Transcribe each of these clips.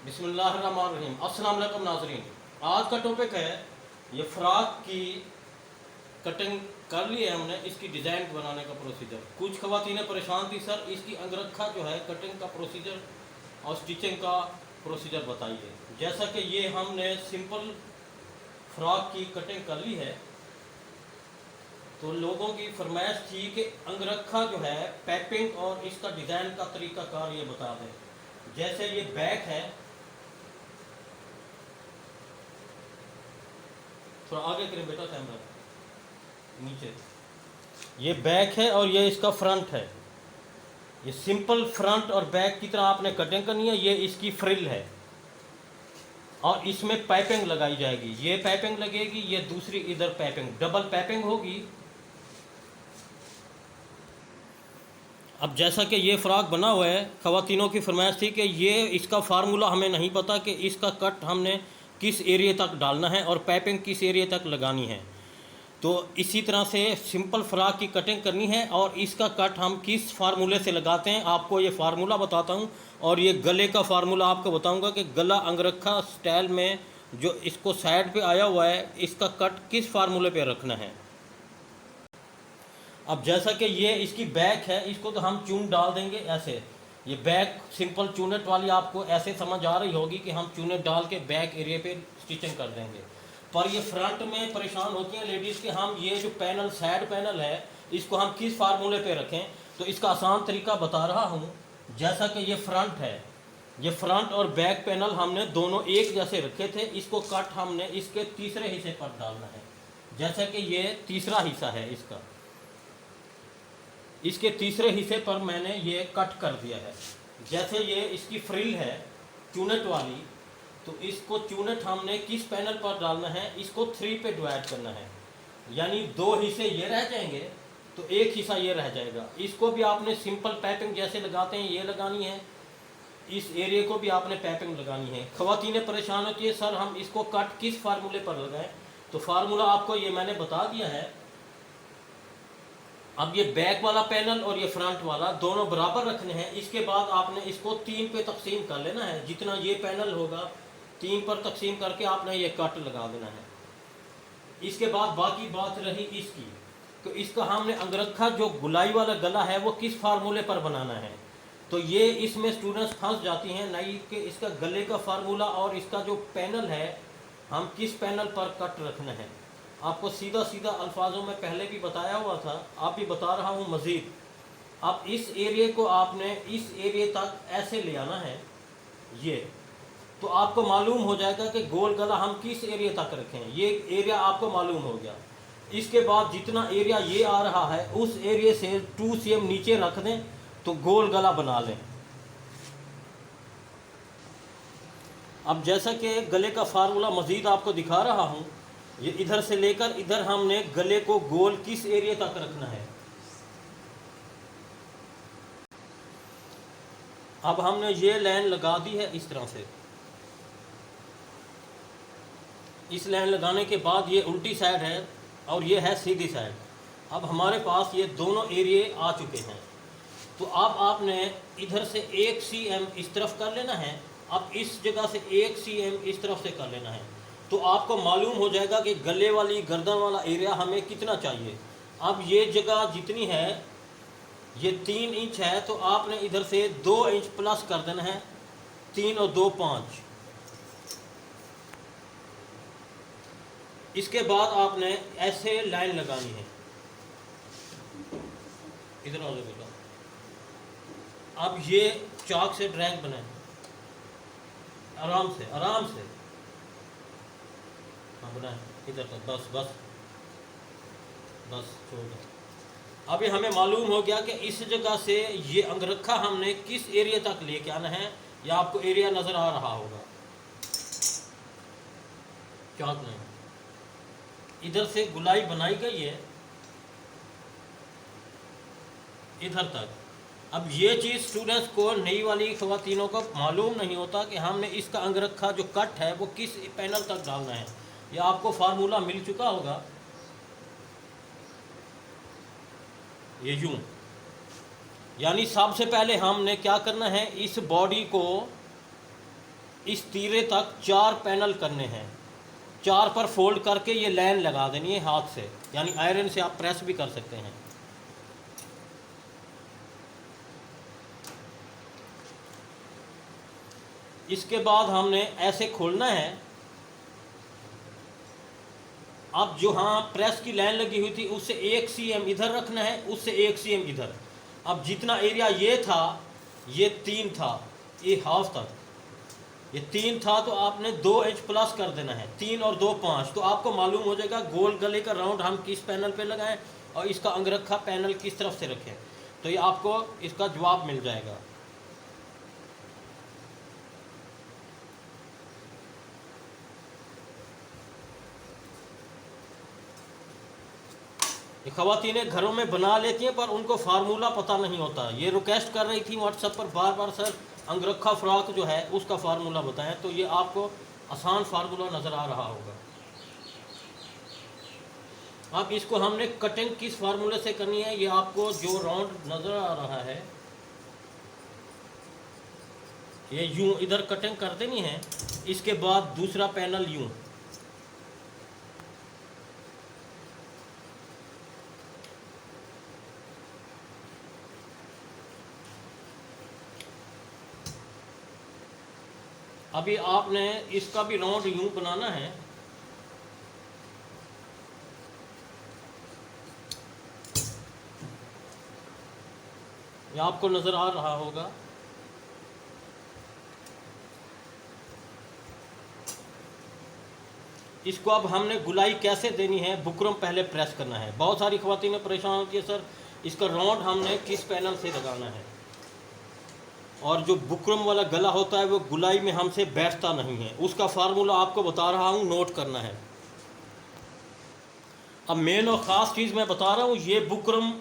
बिस्मिल्लाहिर्रहमानिर्रहीम। अस्सलाम वालेकुम नाज़रीन। आज का टॉपिक है ये फ़्रॉक की कटिंग कर ली है हमने, इसकी डिज़ाइन बनाने का प्रोसीजर। कुछ ख़वातीनें परेशान थी, सर इसकी अंगरखा जो है कटिंग का प्रोसीजर और स्टिचिंग का प्रोसीजर बताइए। जैसा कि ये हमने सिंपल फ़्रॉक की कटिंग कर ली है, तो लोगों की फरमाइश थी कि अंगरखा जो है पैपिंग और इसका डिज़ाइन का तरीक़ाकार ये बता दें। जैसे ये बैक है, थोड़ा आगे करें बेटा कैमरा, नीचे। ये बैक है और ये इसका फ्रंट है। ये सिंपल फ्रंट और बैक की तरह आपने कटिंग करनी है। ये इसकी फ्रिल है और इसमें पाइपिंग लगाई जाएगी। ये पाइपिंग लगेगी, ये दूसरी इधर पाइपिंग, डबल पाइपिंग होगी। अब जैसा कि ये फ़्रॉक बना हुआ है, ख़वातीनों की फरमाइश थी कि ये इसका फार्मूला हमें नहीं पता कि इसका कट हमने किस एरिया तक डालना है और पाइपिंग किस एरिया तक लगानी है। तो इसी तरह से सिंपल फ़्रॉक की कटिंग करनी है और इसका कट हम किस फार्मूले से लगाते हैं, आपको ये फार्मूला बताता हूँ। और ये गले का फार्मूला आपको बताऊँगा कि गला अंगरखा स्टाइल में जो इसको साइड पे आया हुआ है, इसका कट किस फार्मूले पे रखना है। अब जैसा कि ये इसकी बैक है, इसको तो हम चून डाल देंगे ऐसे। ये बैक सिंपल चूनेट वाली आपको ऐसे समझ आ रही होगी कि हम चूनेट डाल के बैक एरिया पे स्टिचिंग कर देंगे। पर ये फ्रंट में परेशान होती हैं लेडीज़ कि हम ये जो पैनल साइड पैनल है, इसको हम किस फार्मूले पे रखें। तो इसका आसान तरीका बता रहा हूँ। जैसा कि ये फ्रंट है, ये फ्रंट और बैक पैनल हमने दोनों एक जैसे रखे थे। इसको कट हमने इसके तीसरे हिस्से पर डालना है। जैसा कि ये तीसरा हिस्सा है इसका, इसके तीसरे हिस्से पर मैंने ये कट कर दिया है। जैसे ये इसकी फ्रिल है चूनेट वाली, तो इसको चूनेट हमने किस पैनल पर डालना है, इसको 3 पे डिवाइड करना है। यानी 2 हिस्से ये रह जाएंगे तो एक हिस्सा ये रह जाएगा। इसको भी आपने सिंपल पाइपिंग जैसे लगाते हैं ये लगानी है। इस एरिया को भी आपने पाइपिंग लगानी है। ख़वातीनें परेशान होती है, सर हम इसको कट किस फार्मूले पर लगाएं। तो फार्मूला आपको ये मैंने बता दिया है। अब ये बैक वाला पैनल और ये फ्रंट वाला दोनों बराबर रखने हैं। इसके बाद आपने इसको 3 पे तकसीम कर लेना है। जितना ये पैनल होगा 3 पर तकसीम करके आपने ये कट लगा देना है। इसके बाद बाकी बात रही इसकी, तो इसका हमने अंगरखा जो गुलाई वाला गला है वो किस फार्मूले पर बनाना है। तो ये इसमें स्टूडेंट्स फंस जाती हैं नहीं कि इसका गले का फार्मूला और इसका जो पैनल है हम किस पैनल पर कट रखना है। आपको सीधा सीधा अल्फाजों में पहले भी बताया हुआ था, आप भी बता रहा हूँ मज़ीद। अब इस एरिया को आपने इस एरिया तक ऐसे ले आना है ये, तो आपको मालूम हो जाएगा कि गोल गला हम किस एरिया तक रखें। ये एरिया आपको मालूम हो गया। इसके बाद जितना एरिया ये आ रहा है उस एरिया से 2 cm नीचे रख दें तो गोल गला बना लें। अब जैसा कि गले का फार्मूला मज़ीद आपको दिखा रहा हूँ, ये इधर से लेकर इधर हमने गले को गोल किस एरिया तक रखना है। अब हमने ये लाइन लगा दी है इस तरह से। इस लाइन लगाने के बाद ये उल्टी साइड है और ये है सीधी साइड। अब हमारे पास ये दोनों एरिया आ चुके हैं। तो अब आपने इधर से 1 cm इस तरफ कर लेना है। अब इस जगह से 1 cm इस तरफ से कर लेना है। तो आपको मालूम हो जाएगा कि गले वाली गर्दन वाला एरिया हमें कितना चाहिए। अब ये जगह जितनी है ये 3 इंच है, तो आपने इधर से 2 इंच प्लस कर देना है। 3 और 2 5। इसके बाद आपने ऐसे लाइन लगानी है। इधर आ जाओ बेटा। अब ये चाक से ड्रैग बनाए, आराम से आराम से। हाँ बनाए इधर तक, बस बस बस छोड़ दो। अभी हमें मालूम हो गया कि इस जगह से ये अंगरखा हमने किस एरिया तक लेके आना है। या आपको एरिया नज़र आ रहा होगा, चाक नहीं, इधर से गुलाई बनाई गई है इधर तक। अब ये चीज़ स्टूडेंट्स को, नई वाली ख़वातीनों को मालूम नहीं होता कि हमने इसका अंगरखा जो कट है वो किस पैनल तक डालना है। यह आपको फार्मूला मिल चुका होगा। ये यूं, यानी सबसे पहले हमने क्या करना है, इस बॉडी को इस तीरे तक 4 पैनल करने हैं। 4 पर फोल्ड करके ये लाइन लगा देनी है हाथ से, यानी आयरन से आप प्रेस भी कर सकते हैं। इसके बाद हमने ऐसे खोलना है। अब जो हाँ प्रेस की लाइन लगी हुई थी उससे 1 cm इधर रखना है, उससे 1 cm इधर। अब जितना एरिया ये था, ये 3 था, ये हाफ तक ये 3 था, तो आपने 2 इंच प्लस कर देना है। 3 और 2 5, तो आपको मालूम हो जाएगा गोल गले का राउंड हम किस पैनल पे लगाएं और इसका अंगरखा पैनल किस तरफ से रखें। तो ये आपको इसका जवाब मिल जाएगा। ये ख़वातीनें घरों में बना लेती हैं पर उनको फार्मूला पता नहीं होता। ये रिक्वेस्ट कर रही थी व्हाट्सएप पर बार बार, सर अंगरखा फ्रॉक जो है उसका फार्मूला बताएं। तो ये आपको आसान फार्मूला नज़र आ रहा होगा। अब इसको हमने कटिंग किस फार्मूले से करनी है, ये आपको जो राउंड नज़र आ रहा है ये यूं इधर कटिंग कर देनी है। इसके बाद दूसरा पैनल यूं, अभी आपने इसका भी राउंड यूं बनाना है। ये आपको नज़र आ रहा होगा। इसको अब हमने गुलाई कैसे देनी है, बुकरम पहले प्रेस करना है। बहुत सारी ख़वातीनें परेशान होती है, सर इसका राउंड हमने किस पैनल से लगाना है, और जो बुकरम वाला गला होता है वो गुलाई में हमसे बैठता नहीं है। उसका फार्मूला आपको बता रहा हूँ, नोट करना है। अब मेन और ख़ास चीज़ मैं बता रहा हूँ, ये बुकरम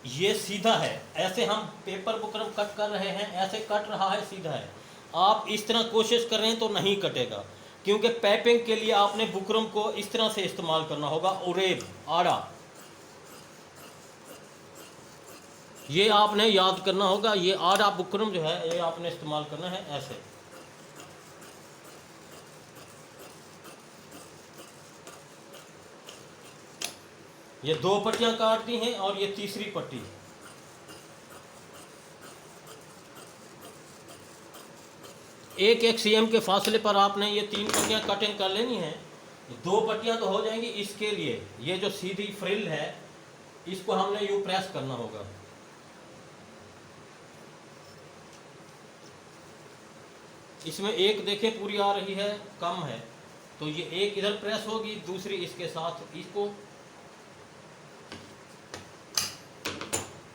ये सीधा है। ऐसे हम पेपर बुकरम कट कर रहे हैं, ऐसे कट रहा है, सीधा है। आप इस तरह कोशिश कर रहे हैं तो नहीं कटेगा, क्योंकि पैपिंग के लिए आपने बुकरम को इस तरह से इस्तेमाल करना होगा, उरेब आड़ा। ये आपने याद करना होगा, ये आड़ा बुकरम जो है ये आपने इस्तेमाल करना है ऐसे। ये 2 पट्टियां काट दी हैं और ये तीसरी पट्टी। एक 1 cm के फासले पर आपने ये 3 पट्टियां कटिंग कर लेनी है। 2 पट्टियां तो हो जाएंगी। इसके लिए ये जो सीधी फ्रिल है इसको हमने यूं प्रेस करना होगा। इसमें एक देखें पूरी आ रही है, कम है, तो ये एक इधर प्रेस होगी, दूसरी इसके साथ इसको,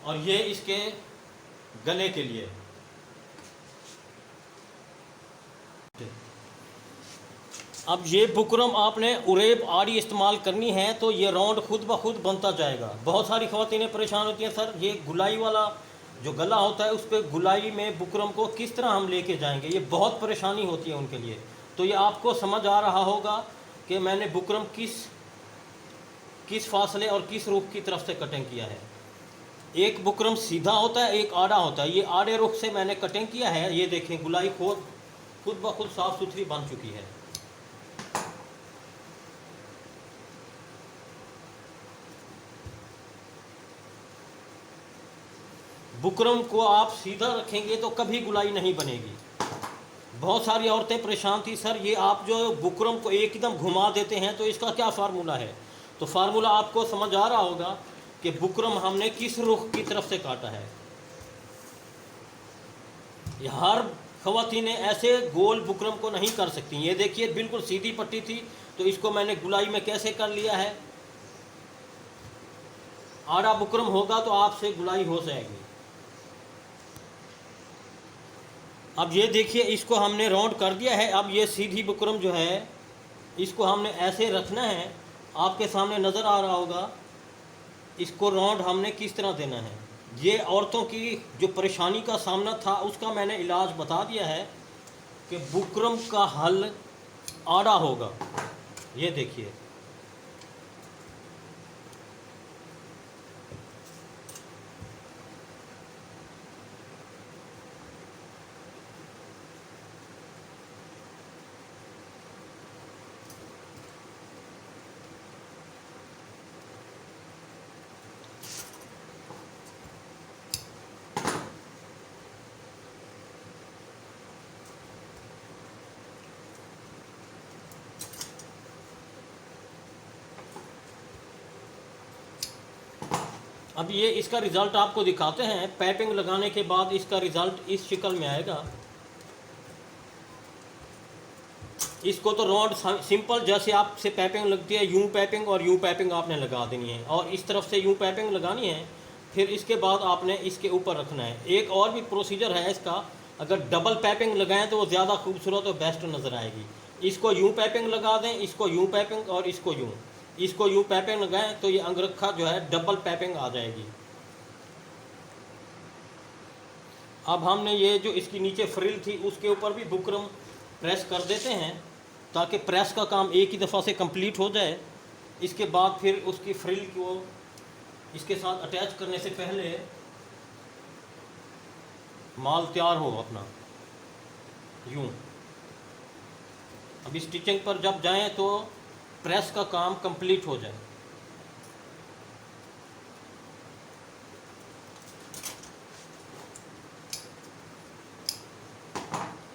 और ये इसके गले के लिए। अब ये बुकरम आपने उरेब आड़ी इस्तेमाल करनी है तो ये राउंड खुद ब खुद बनता जाएगा। बहुत सारी ख़वातीनें परेशान होती हैं, सर ये गुलाई वाला जो गला होता है उस पर गुलाई में बुकरम को किस तरह हम लेके जाएंगे, ये बहुत परेशानी होती है उनके लिए। तो ये आपको समझ आ रहा होगा कि मैंने बुकरम किस फासले और किस रुख की तरफ से कटिंग किया है। एक बुकरम सीधा होता है, एक आड़ा होता है। ये आड़े रुख से मैंने कटिंग किया है। ये देखें गुलाई खुद ब खुद साफ़ सुथरी बन चुकी है। बुकरम को आप सीधा रखेंगे तो कभी गुलाई नहीं बनेगी। बहुत सारी औरतें परेशान थी, सर ये आप जो बुकरम को एकदम घुमा देते हैं तो इसका क्या फार्मूला है। तो फार्मूला आपको समझ आ रहा होगा कि बुकरम हमने किस रुख की तरफ से काटा है। हर ख़वातीनें ऐसे गोल बुकरम को नहीं कर सकती। ये देखिए बिल्कुल सीधी पट्टी थी, तो इसको मैंने गुलाई में कैसे कर लिया है। आड़ा बुकरम होगा तो आपसे गुलाई हो जाएगी। अब ये देखिए इसको हमने राउंड कर दिया है। अब ये सीधी बुकरम जो है इसको हमने ऐसे रखना है, आपके सामने नज़र आ रहा होगा। इसको राउंड हमने किस तरह देना है। ये औरतों की जो परेशानी का सामना था उसका मैंने इलाज बता दिया है कि बुकरम का हल आड़ा होगा। ये देखिए अब ये इसका रिज़ल्ट आपको दिखाते हैं। पाइपिंग लगाने के बाद इसका रिज़ल्ट इस शक्ल में आएगा। इसको तो राउंड सिंपल जैसे आपसे पाइपिंग लगती है यूं पाइपिंग और यूं पाइपिंग आपने लगा देनी है, और इस तरफ से यूं पाइपिंग लगानी है। फिर इसके बाद आपने इसके ऊपर रखना है। एक और भी प्रोसीजर है इसका, अगर डबल पाइपिंग लगाएं तो वो ज़्यादा खूबसूरत और बेस्ट नज़र आएगी। इसको यूं पाइपिंग लगा दें, इसको यूं पाइपिंग और इसको यूं पाइपिंग लगाएं तो ये अंगरखा जो है डबल पाइपिंग आ जाएगी। अब हमने ये जो इसकी नीचे फ्रिल थी उसके ऊपर भी बुकरम प्रेस कर देते हैं ताकि प्रेस का काम एक ही दफ़ा से कंप्लीट हो जाए। इसके बाद फिर उसकी फ्रिल को इसके साथ अटैच करने से पहले माल तैयार हो अपना यूं। अभी स्टिचिंग पर जब जाएं तो प्रेस का काम कंप्लीट हो जाए।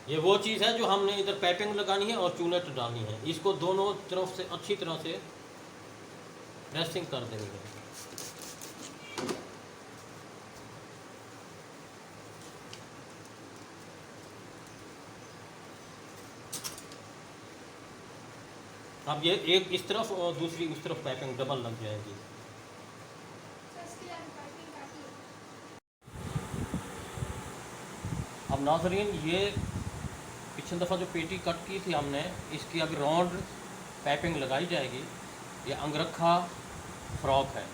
ये वो चीज़ है जो हमने इधर पाइपिंग लगानी है और चूनेट डालनी है। इसको दोनों तरफ से अच्छी तरह से प्रेसिंग कर देनी है। अब ये एक इस तरफ और दूसरी उस तरफ पाइपिंग डबल लग जाएगी। अब नाज़रीन, ये पिछली दफ़ा जो पेटी कट की थी हमने, इसकी अभी राउंड पाइपिंग लगाई जाएगी। ये अंगरखा फ्रॉक है।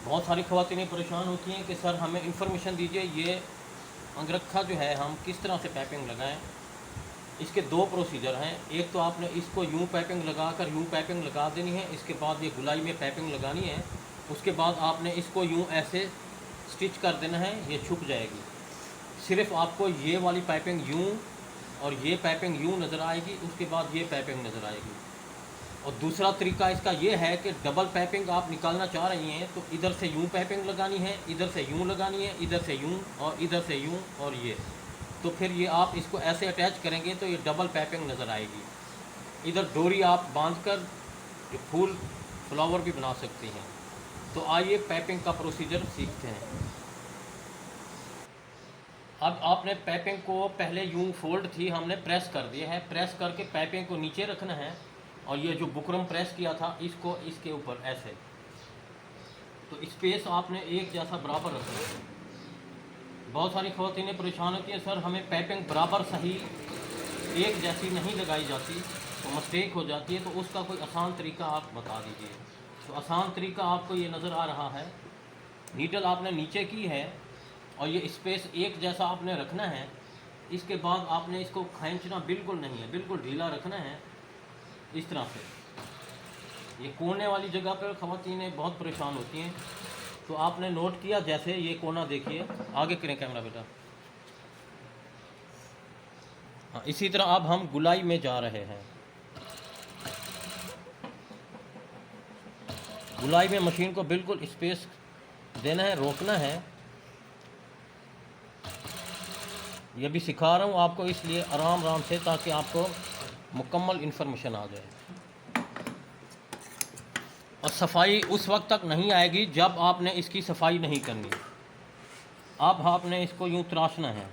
बहुत सारी ख़वातीनें परेशान होती हैं कि सर हमें इंफॉर्मेशन दीजिए, ये अंगरखा जो है हम किस तरह से पाइपिंग लगाएं। इसके दो प्रोसीजर हैं। एक तो आपने इसको यूं पाइपिंग लगाकर यूं पाइपिंग लगा देनी है। इसके बाद ये गुलाई में पाइपिंग लगानी है। उसके बाद आपने इसको यूं ऐसे स्टिच कर देना है, ये छुप जाएगी। सिर्फ़ आपको ये वाली पाइपिंग यूं और ये पाइपिंग यूं नज़र आएगी, उसके बाद ये पाइपिंग नज़र आएगी। और दूसरा तरीका इसका ये है कि डबल पाइपिंग आप निकालना चाह रही हैं तो इधर से यूं पाइपिंग लगानी है, इधर से यूं लगानी है, इधर से यूं और इधर से यूं और ये। तो फिर ये आप इसको ऐसे अटैच करेंगे तो ये डबल पाइपिंग नज़र आएगी। इधर डोरी आप बांधकर फूल फ्लावर भी बना सकती हैं। तो आइए पाइपिंग का प्रोसीजर सीखते हैं। अब आपने पाइपिंग को पहले यूं फोल्ड थी, हमने प्रेस कर दिया है। प्रेस करके पाइपिंग को नीचे रखना है और ये जो बुकरम प्रेस किया था इसको इसके ऊपर ऐसे। तो स्पेस आपने एक जैसा बराबर रखना है। बहुत सारी ख़वातीनें परेशान होती हैं, सर हमें पाइपिंग बराबर सही एक जैसी नहीं लगाई जाती तो मिस्टेक हो जाती है। तो उसका कोई आसान तरीका आप बता दीजिए। तो आसान तरीका आपको ये नज़र आ रहा है। नीडल आपने नीचे की है और ये स्पेस एक जैसा आपने रखना है। इसके बाद आपने इसको खींचना बिल्कुल नहीं है, बिल्कुल ढीला रखना है इस तरह से। ये कोने वाली जगह पर ख़वातीनें बहुत परेशान होती हैं। तो आपने नोट किया, जैसे ये कोना देखिए, आगे करें कैमरा बेटा। हाँ, इसी तरह अब हम गुलाई में जा रहे हैं। गुलाई में मशीन को बिल्कुल स्पेस देना है, रोकना है। ये भी सिखा रहा हूँ आपको इसलिए आराम आराम से, ताकि आपको मुकम्मल इन्फॉर्मेशन आ जाए। और सफाई उस वक्त तक नहीं आएगी जब आपने इसकी सफाई नहीं करनी। अब आपने इसको यूं तराशना है।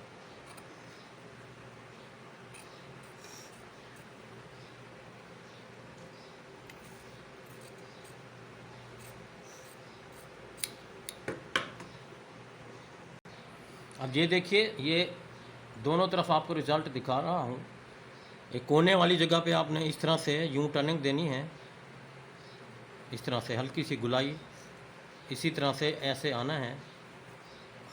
अब ये देखिए, ये दोनों तरफ आपको रिज़ल्ट दिखा रहा हूँ। एक कोने वाली जगह पे आपने इस तरह से यूं टर्निंग देनी है, इस तरह से हल्की सी गुलाई, इसी तरह से ऐसे आना है।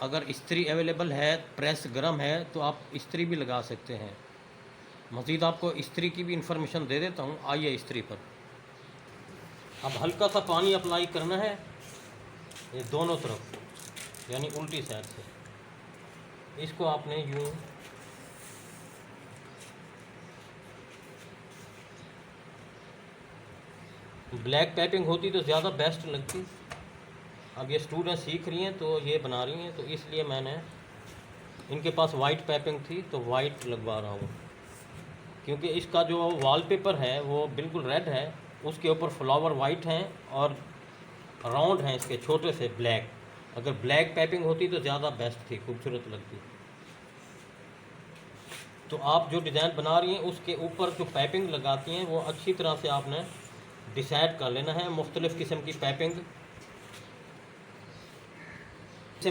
अगर इस्त्री अवेलेबल है, प्रेस गर्म है, तो आप इस्त्री भी लगा सकते हैं। मज़ीद आपको इस्त्री की भी इंफॉर्मेशन दे देता हूँ। आइए इस्त्री पर। अब हल्का सा पानी अप्लाई करना है ये दोनों तरफ, यानी उल्टी साइड से। इसको आपने यूँ ब्लैक पाइपिंग होती तो ज़्यादा बेस्ट लगती। अब ये स्टूडेंट सीख रही हैं तो ये बना रही हैं, तो इसलिए मैंने, इनके पास वाइट पाइपिंग थी तो वाइट लगवा रहा हूँ। क्योंकि इसका जो वॉलपेपर है वो बिल्कुल रेड है, उसके ऊपर फ्लावर वाइट हैं और राउंड हैं इसके छोटे से ब्लैक। अगर ब्लैक पाइपिंग होती तो ज़्यादा बेस्ट थी, खूबसूरत लगती। तो आप जो डिज़ाइन बना रही हैं उसके ऊपर जो पाइपिंग लगाती हैं वो अच्छी तरह से आपने डिसाइड कर लेना है। मुख्तलिफ़ किस्म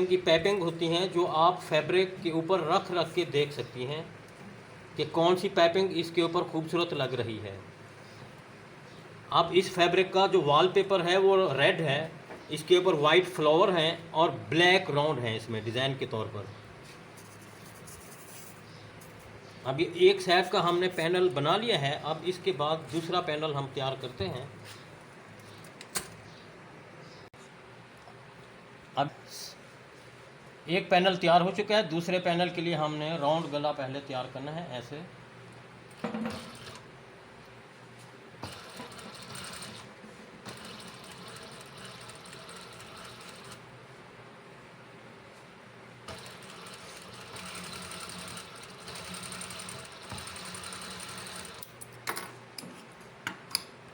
की पाइपिंग होती हैं जो आप फैब्रिक के ऊपर रख रख के देख सकती हैं कि कौन सी पाइपिंग इसके ऊपर खूबसूरत लग रही है। अब इस फैब्रिक का जो वॉलपेपर है वो रेड है, इसके ऊपर वाइट फ्लावर हैं और ब्लैक राउंड हैं इसमें डिज़ाइन के तौर पर। अब ये एक साइड का हमने पैनल बना लिया है। अब इसके बाद दूसरा पैनल हम तैयार करते हैं। अब एक पैनल तैयार हो चुका है, दूसरे पैनल के लिए हमने राउंड गला पहले तैयार करना है ऐसे।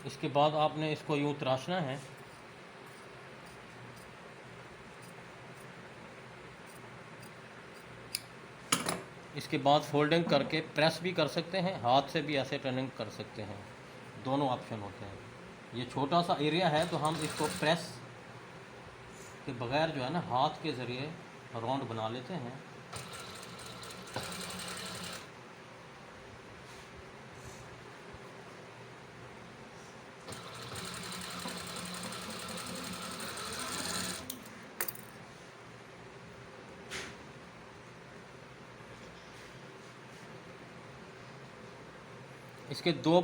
इसके बाद आपने इसको यूँ तराशना है। इसके बाद फोल्डिंग करके प्रेस भी कर सकते हैं, हाथ से भी ऐसे टर्निंग कर सकते हैं, दोनों ऑप्शन होते हैं। ये छोटा सा एरिया है तो हम इसको प्रेस के बगैर जो है ना हाथ के ज़रिए राउंड बना लेते हैं। इसके दो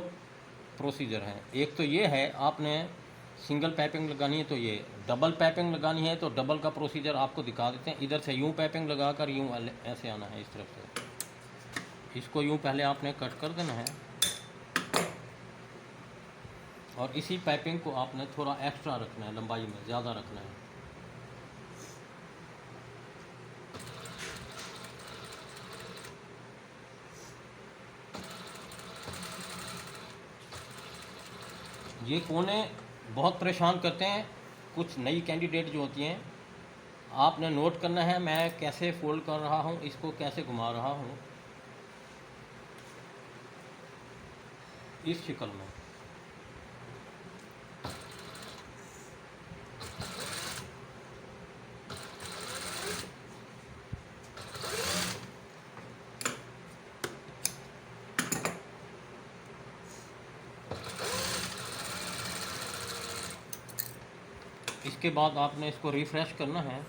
प्रोसीजर हैं। एक तो ये है आपने सिंगल पाइपिंग लगानी है तो ये, डबल पाइपिंग लगानी है तो डबल का प्रोसीजर आपको दिखा देते हैं। इधर से यूं पाइपिंग लगाकर यूं ऐसे आना है इस तरफ से। इसको यूं पहले आपने कट कर देना है और इसी पाइपिंग को आपने थोड़ा एक्स्ट्रा रखना है, लंबाई में ज़्यादा रखना है। ये कोने बहुत परेशान करते हैं कुछ नई कैंडिडेट जो होती हैं। आपने नोट करना है मैं कैसे फोल्ड कर रहा हूँ, इसको कैसे घुमा रहा हूँ इस शक्ल में। इसके बाद आपने इसको रिफ्रेश करना है।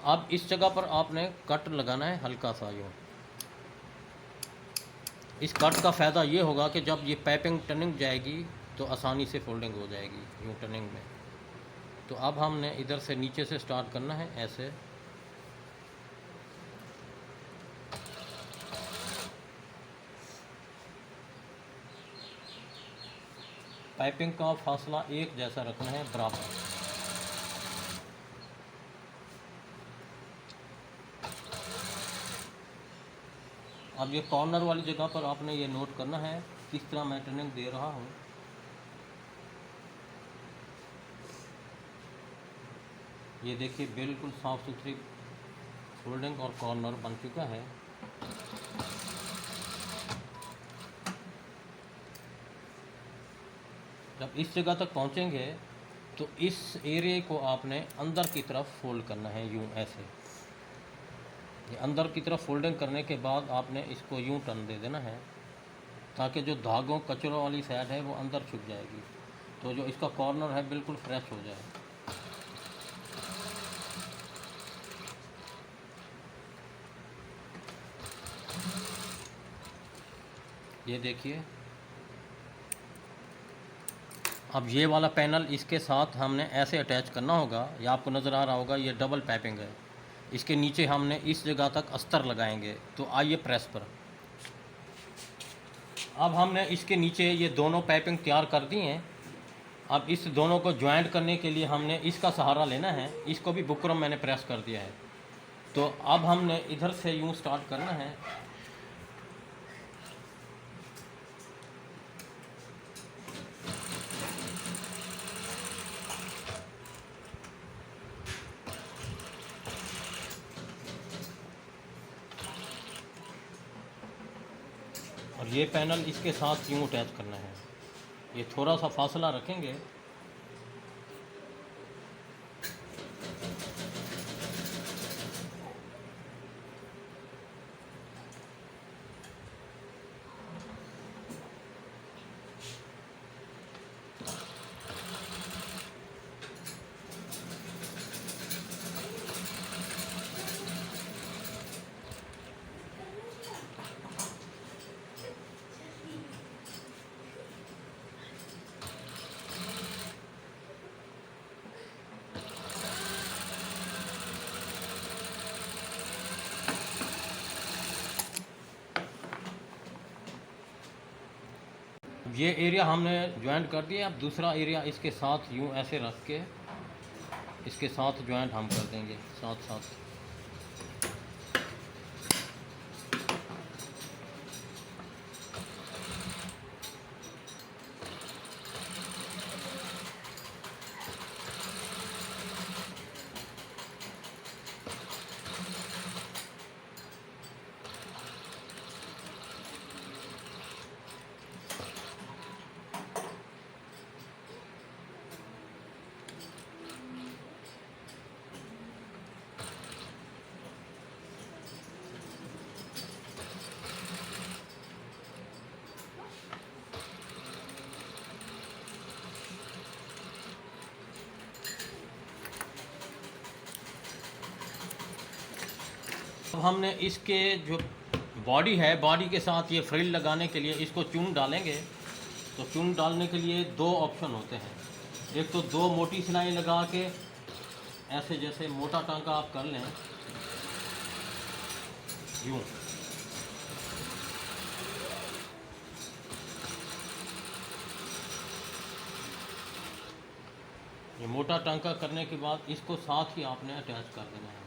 अब इस जगह पर आपने कट लगाना है हल्का सा यूँ। इस कट का फ़ायदा ये होगा कि जब ये पाइपिंग टर्निंग जाएगी तो आसानी से फोल्डिंग हो जाएगी यूँ टर्निंग में। तो अब हमने इधर से नीचे से स्टार्ट करना है ऐसे। पाइपिंग का फासला एक जैसा रखना है, बराबर। अब ये कॉर्नर वाली जगह पर आपने ये नोट करना है किस तरह मैं टर्निंग दे रहा हूँ। ये देखिए बिल्कुल साफ़ सुथरी फोल्डिंग और कॉर्नर बन चुका है। जब इस जगह तक पहुँचेंगे तो इस एरिया को आपने अंदर की तरफ फोल्ड करना है यूँ ऐसे। ये अंदर की तरफ फोल्डिंग करने के बाद आपने इसको यूँ टर्न दे देना है ताकि जो धागों कचरों वाली साइड है वो अंदर छुप जाएगी, तो जो इसका कॉर्नर है बिल्कुल फ्रेश हो जाए। ये देखिए अब ये वाला पैनल इसके साथ हमने ऐसे अटैच करना होगा। ये आपको नज़र आ रहा होगा, ये डबल पाइपिंग है। इसके नीचे हमने इस जगह तक अस्तर लगाएंगे। तो आइए प्रेस पर। अब हमने इसके नीचे ये दोनों पाइपिंग तैयार कर दी हैं। अब इस दोनों को ज्वाइंट करने के लिए हमने इसका सहारा लेना है। इसको भी बुकरम मैंने प्रेस कर दिया है। तो अब हमने इधर से यूँ स्टार्ट करना है। ये पैनल इसके साथ यूँ अटैच करना है। ये थोड़ा सा फासला रखेंगे। ये एरिया हमने ज्वाइंट कर दिया। अब दूसरा एरिया इसके साथ यूँ ऐसे रख के इसके साथ ज्वाइंट हम कर देंगे साथ साथ। अब हमने इसके जो बॉडी है, बॉडी के साथ ये फ्रिल लगाने के लिए इसको चून डालेंगे। तो चून डालने के लिए दो ऑप्शन होते हैं। एक तो दो मोटी सिलाई लगा के ऐसे जैसे मोटा टांका आप कर लें यूँ। ये मोटा टांका करने के बाद इसको साथ ही आपने अटैच कर देना है।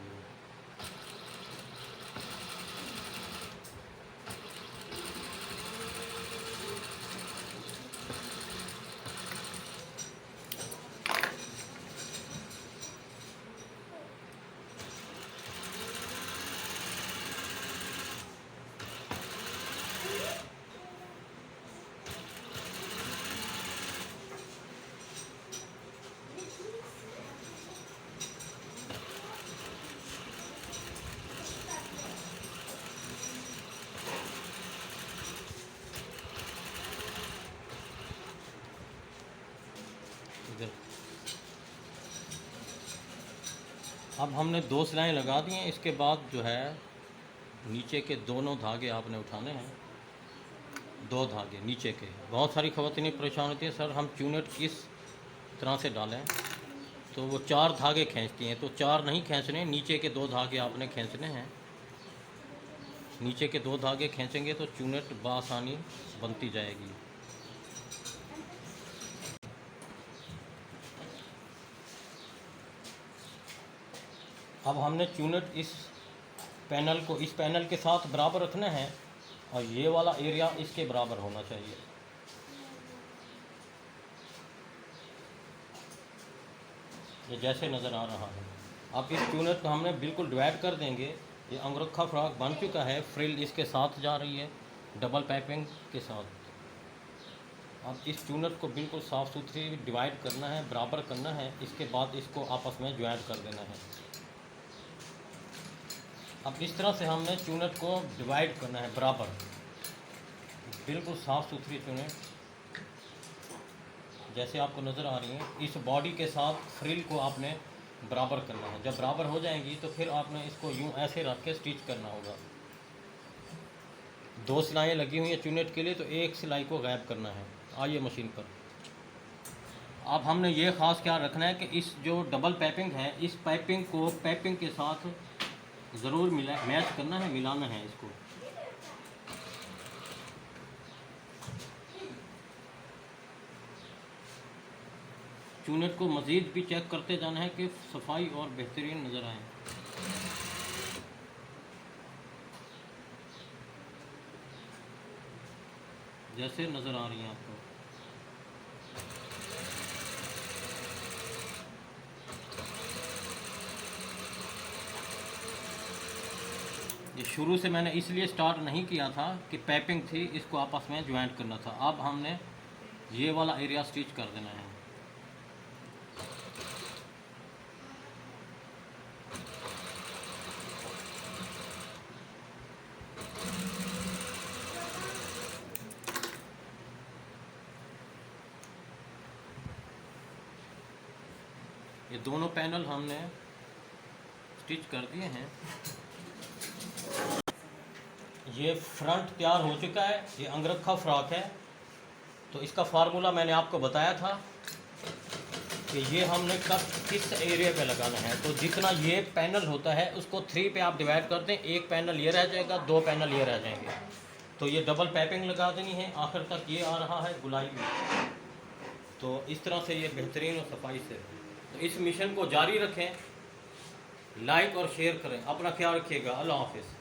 अब हमने दो सिलाएँ लगा दी हैं। इसके बाद जो है नीचे के दोनों धागे आपने उठाने हैं। दो धागे नीचे के। बहुत सारी ख़वातीन परेशान होती है, सर हम चूनेट किस तरह से डालें, तो वो चार धागे खींचती हैं। तो चार नहीं खींचने, नीचे के दो धागे आपने खींचने हैं। नीचे के दो धागे खींचेंगे तो चूनेट बआसानी बनती जाएगी। अब हमने चूनेट इस पैनल के साथ बराबर रखना है और ये वाला एरिया इसके बराबर होना चाहिए। ये जैसे नज़र आ रहा है। अब इस चूनेट को हमने बिल्कुल डिवाइड कर देंगे। ये अंगरखा फ्रॉक बन चुका है। फ्रिल इसके साथ जा रही है डबल पाइपिंग के साथ। अब इस चूनेट को बिल्कुल साफ़ सुथरी डिवाइड करना है, बराबर करना है। इसके बाद इसको आपस में ज्वाइंट कर देना है। अब इस तरह से हमने चूनेट को डिवाइड करना है बराबर, बिल्कुल साफ़ सुथरी चूनेट जैसे आपको नज़र आ रही है। इस बॉडी के साथ फ्रिल को आपने बराबर करना है। जब बराबर हो जाएंगी तो फिर आपने इसको यूँ ऐसे रख के स्टिच करना होगा। दो सिलाइयाँ लगी हुई हैं चूनेट के लिए, तो एक सिलाई को गायब करना है। आइए मशीन पर। अब हमने ये ख़ास ख्याल रखना है कि इस जो डबल पाइपिंग है, इस पाइपिंग को पाइपिंग के साथ ज़रूर मैच करना है, मिलाना है इसको। चूनेट को मज़ीद भी चेक करते जाना है कि सफाई और बेहतरीन नज़र आए। जैसे नज़र आ रही हैं आपको। ये शुरू से मैंने इसलिए स्टार्ट नहीं किया था कि पैपिंग थी, इसको आपस में ज्वाइंट करना था। अब हमने ये वाला एरिया स्टिच कर देना है। ये दोनों पैनल हमने स्टिच कर दिए हैं। ये फ्रंट तैयार हो चुका है। ये अंगरखा फ्रॉक है। तो इसका फार्मूला मैंने आपको बताया था कि ये हमने कब किस एरिया पे लगाना है। तो जितना ये पैनल होता है उसको 3 पे आप डिवाइड कर दें। एक पैनल ये रह जाएगा, 2 पैनल ये रह जाएंगे। तो ये डबल पैपिंग लगा देनी है। आखिर तक ये आ रहा है गुलाई में। तो इस तरह से ये बेहतरीन और सफाई से। तो इस मिशन को जारी रखें, लाइक और शेयर करें। अपना ख्याल रखिएगा। अल्लाह हाफिज़।